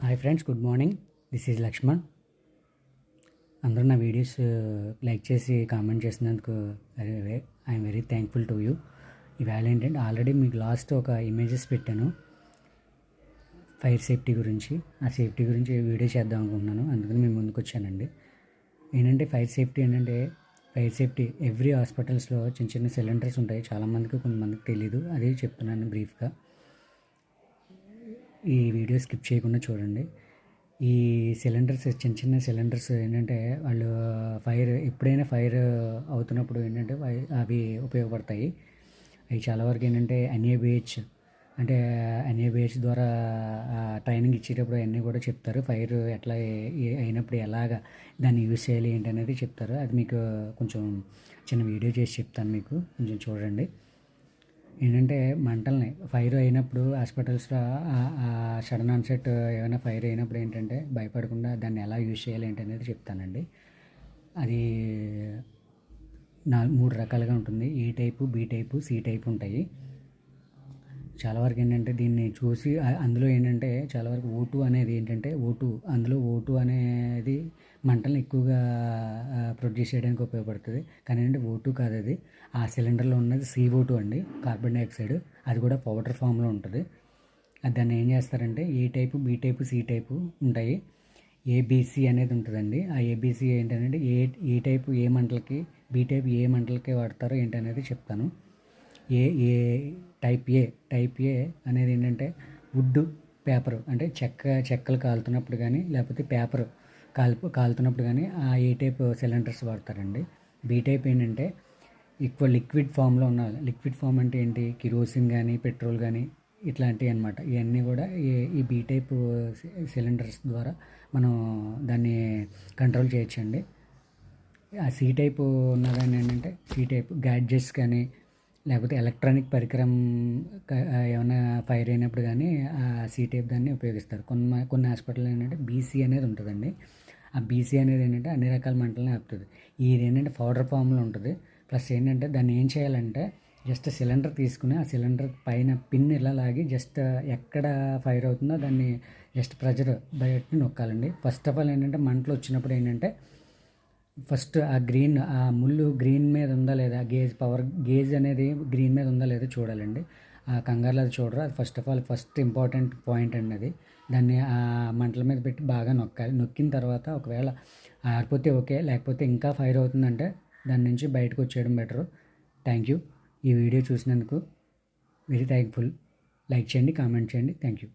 Hi friends, good morning. This is Lakshman. అందరూ నా videos like చేసి కామెంట్ చేసినందుకు I'm very thankful to you. ఇవాళ ఏంటంటే ఆల్రెడీ మీకు లాస్ట్ ఒక ఇమేజెస్ పెట్టాను ఫైర్ సేఫ్టీ గురించి. ఆ సేఫ్టీ గురించి వీడియో చేద్దాం అనుకుంటున్నాను, అందుకని మేము ముందుకు వచ్చానండి. ఏంటంటే ఫైర్ సేఫ్టీ ఎవ్రీ హాస్పిటల్స్లో చిన్న చిన్న సిలిండర్స్ ఉంటాయి. చాలామందికి కొంతమందికి తెలీదు, అదే చెప్తున్నాను బ్రీఫ్గా. ఈ వీడియో స్కిప్ చేయకుండా చూడండి. ఈ సిలిండర్స్, చిన్న చిన్న సిలిండర్స్ ఏంటంటే వాళ్ళు ఎప్పుడైనా ఫైర్ అవుతున్నప్పుడు ఏంటంటే అవి ఉపయోగపడతాయి. అవి చాలా వరకు ఏంటంటే ఎన్ఏబిహెచ్ ద్వారా ట్రైనింగ్ ఇచ్చేటప్పుడు అన్నీ కూడా చెప్తారు. ఫైర్ ఎట్లా అయినప్పుడు ఎలాగా దాన్ని యూజ్ చేయాలి ఏంటి అనేది చెప్తారు. అది మీకు కొంచెం చిన్న వీడియో చేసి చెప్తాను, మీకు కొంచెం చూడండి. ఏంటంటే మంటల్ని ఫైర్ అయినప్పుడు హాస్పిటల్స్లో సడన్ ఆన్సెట్ ఏమైనా ఫైర్ అయినప్పుడు ఏంటంటే భయపడకుండా దాన్ని ఎలా యూజ్ చేయాలి ఏంటి అనేది చెప్తానండి. అది 3 రకాలుగా ఉంటుంది. A type, B type, C type ఉంటాయి. చాలా వరకు ఏంటంటే దీన్ని చూసి అందులో ఏంటంటే చాలా వరకు O2 అనేది ఏంటంటే అందులో O2 అనేది మంటలను ఎక్కువగా ప్రొడ్యూస్ చేయడానికి ఉపయోగపడుతుంది. కానీ ఏంటంటే O2 కాదు, అది ఆ సిలిండర్లో ఉన్నది CO2 అండి, కార్బన్ డైఆక్సైడ్. అది కూడా పౌడర్ ఫామ్లో ఉంటుంది. అది దాన్ని ఏం చేస్తారంటే A type, B type, C type ఉంటాయి. ఏబిసి అనేది ఉంటుందండి. ఆ ఏబిసి ఏంటంటే ఏ టైపు ఏ మంటలకి, బి టైపు ఏ మంటలకి వాడతారో ఏంటనేది చెప్తాను. ఏ టైప్ ఏ అనేది ఏంటంటే వుడ్, పేపర్ అంటే చెక్కలు కాలుతున్నప్పుడు కానీ లేకపోతే పేపర్ కాలుతున్నప్పుడు కానీ ఆ ఏ టైప్ సిలిండర్స్ వాడతారండి. బి టైప్ ఏంటంటే ఎక్కువ లిక్విడ్ ఫామ్లో ఉన్న, లిక్విడ్ ఫామ్ అంటే ఏంటి, కిరోసిన్ కానీ పెట్రోల్ కానీ ఇట్లాంటివి అనమాట. ఇవన్నీ కూడా ఈ బి టైప్ సిలిండర్స్ ద్వారా మనం దాన్ని కంట్రోల్ చేయొచ్చండి. ఆ సి టైపు ఉన్నదాన్ని ఏంటంటే సి టైప్ గ్యాడ్జెట్స్ కానీ లేకపోతే ఎలక్ట్రానిక్ పరికరం ఏమైనా ఫైర్ అయినప్పుడు కానీ ఆ సి టైప్ దాన్ని ఉపయోగిస్తారు. కొన్ని హాస్పిటల్లో ఏంటంటే బీసీ అనేది ఉంటుందండి. ఆ బీసీ అనేది ఏంటంటే అన్ని రకాల మంటలను ఆపుతుంది. ఇది ఏంటంటే పౌడర్ ఫామ్లో ఉంటుంది. ప్లస్ ఏంటంటే దాన్ని ఏం చేయాలంటే జస్ట్ సిలిండర్ తీసుకుని ఆ సిలిండర్ పైన పిన్ ఇలా లాగి జస్ట్ ఎక్కడ ఫైర్ అవుతుందో దాన్ని జస్ట్ ప్రెజర్ బయట నొక్కాలండి. ఫస్ట్ ఆఫ్ ఆల్ ఏంటంటే మంటలు వచ్చినప్పుడు ఏంటంటే ఫస్ట్ ఆ ముళ్ళు గ్రీన్ మీద ఉందా లేదా, గేజ్ అనేది గ్రీన్ మీద ఉందా లేదా చూడాలండి. ఆ కంగారులో అది చూడరు. అది ఫస్ట్ ఇంపార్టెంట్ పాయింట్ అండి అది. దాన్ని ఆ మంటల మీద పెట్టి బాగా నొక్కాలి. నొక్కిన తర్వాత ఒకవేళ ఆరిపోతే ఓకే, లేకపోతే ఇంకా ఫైర్ అవుతుందంటే దాని నుంచి బయటకు వచ్చేయడం బెటరు. Thank you. ఈ వీడియో చూసినందుకు వెరీ థ్యాంక్ఫుల్. లైక్ చేయండి, కామెంట్ చేయండి. Thank you.